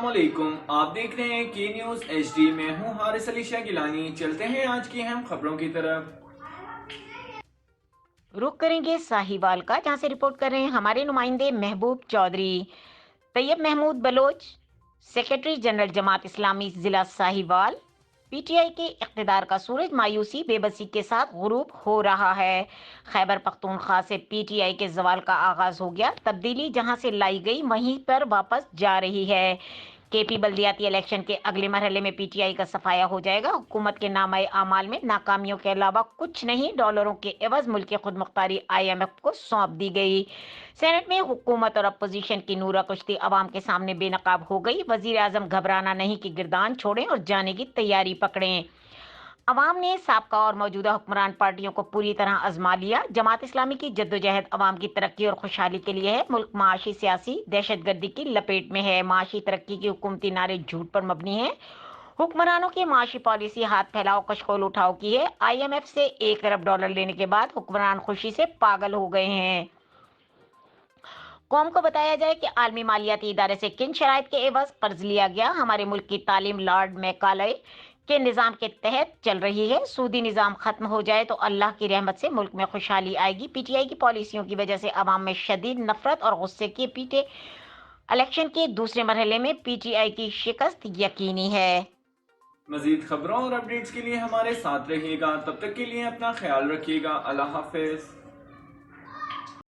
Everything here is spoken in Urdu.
السلام علیکم، آپ دیکھ رہے ہیں کی نیوز ایچ ڈی۔ میں ہوں حارث علی شاہ گیلانی۔ چلتے ہیں آج کی اہم خبروں کی طرف۔ رخ کریں گے ساہیوال کا، جہاں سے رپورٹ کر رہے ہیں ہمارے نمائندے محبوب چودھری۔ طیب محمود بلوچ، سیکرٹری جنرل جماعت اسلامی ضلع ساہیوال۔ پی ٹی آئی کے اقتدار کا سورج مایوسی بے بسی کے ساتھ غروب ہو رہا ہے۔ خیبر پختونخوا سے پی ٹی آئی کے زوال کا آغاز ہو گیا۔ تبدیلی جہاں سے لائی گئی وہیں پر واپس جا رہی ہے۔ کے پی بلدیاتی الیکشن کے اگلے مرحلے میں پی ٹی آئی کا صفایا ہو جائے گا۔ حکومت کے نامہ اعمال میں ناکامیوں کے علاوہ کچھ نہیں، ڈالروں کے عوض ملک کی خود مختاری آئی ایم ایف کو سونپ دی گئی۔ سینٹ میں حکومت اور اپوزیشن کی نورہ کشتی عوام کے سامنے بے نقاب ہو گئی۔ وزیر اعظم گھبرانا نہیں کہ گردان چھوڑیں اور جانے کی تیاری پکڑیں۔ عوام نے سابقہ اور موجودہ حکمران پارٹیوں کو پوری طرح آزما لیا۔ جماعت اسلامی کی جدوجہد عوام کی ترقی اور خوشحالی کے لیے ہے۔ ملک معاشی سیاسی دہشت گردی کی لپیٹ میں ہے۔ معاشی ترقی کی حکومتی نعرے جھوٹ پر مبنی ہیں۔ حکمرانوں کی معاشی پالیسی ہاتھ پھیلاؤ کشکول اٹھاؤ کی ہے۔ آئی ایم ایف سے $1 ارب لینے کے بعد حکمران خوشی سے پاگل ہو گئے ہیں۔ قوم کو بتایا جائے کہ عالمی مالیاتی ادارے سے کن شرائط کے عوض قرض لیا گیا۔ ہمارے ملک کی تعلیم لارڈ میکالے کے نظام کے تحت چل رہی ہے۔ سودی نظام ختم ہو جائے تو اللہ کی رحمت سے ملک میں خوشحالی آئے گی۔ پی ٹی آئی کی پالیسیوں کی وجہ سے عوام میں شدید نفرت اور غصے کی پیٹے الیکشن کے دوسرے مرحلے میں پی ٹی آئی کی شکست یقینی ہے۔ مزید خبروں اور اپڈیٹس کے لیے ہمارے ساتھ رہیے گا۔ تب تک کے لیے اپنا خیال رکھیے گا۔ اللہ حافظ۔